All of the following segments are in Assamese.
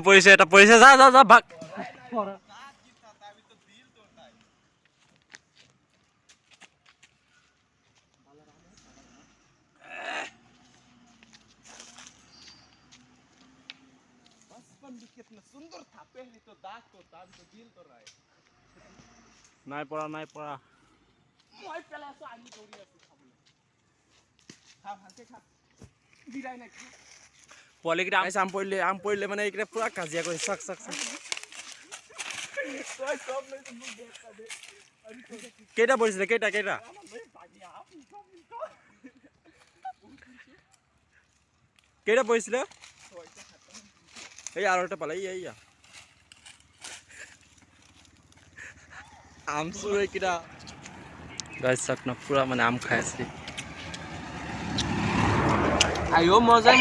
পইছে এটা পইছে যা যা যা ভাগ নাই পৰা মই পেলাছো আমি দৌৰি আছো খাবলৈ খা ভালকে খা বিৰাই নাই খা পোৱালিকেইটা আম পৰিলে মানে এইকেইটা পুৰা কাজিয়া কৰি চাক কেইটা পৰিছিলে কেইটা পৰিছিলে এই আৰু এটা পালে এইয়া আম চুৰ এইকেইটা গাইছ চাক না পুৰা মানে আম খাই আছে আইও মজা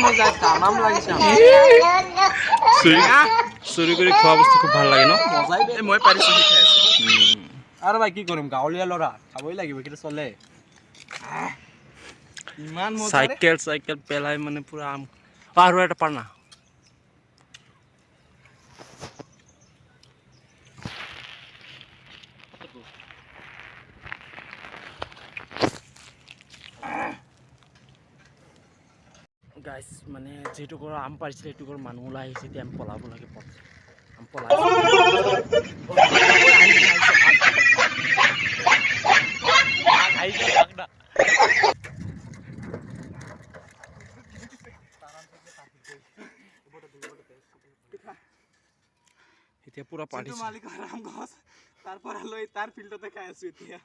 তামাম লাগিছে চুৰি কৰি খোৱা বস্তু খুব ভাল লাগে ন মজাই দে মই পাৰিছো খাই আছো আৰু ভাই কি কৰিম গাঁৱলীয়া ল'ৰা খাবই লাগিব কিন্তু চলে ইমান মজা চাইকেল পেলাই মানে পুৰা আম আৰু এটা পানা গাইছ মানে যেহেতু ঘৰৰ আম পাৰিছিলে সেইটো ঘৰৰ মানুহ ওলাই আহিছে এতিয়া আমি পলাব লাগে আম পলাইছে এতিয়া পুৰা পাৰ্টি মালিকৰ আম গছ তাৰ পৰা লৈ তাৰ ফিল্ডতে খাই আছো এতিয়া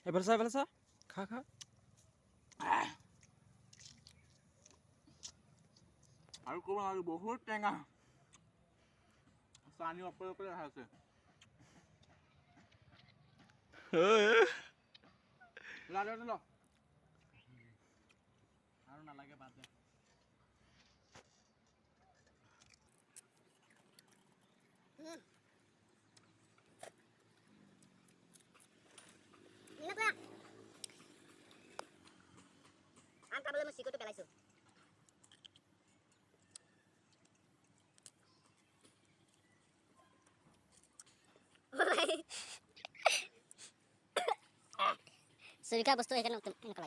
এবাৰ চা খা আৰু ক'ব আৰু বহুত টেঙা পানী অপৰে খাই আছে আৰু নালাগে বাদ দে আম খাবলৈ মই চিকটো পেলাইছো চুৰিকা বস্তু সেইকাৰণে এনেকুৱা লাগে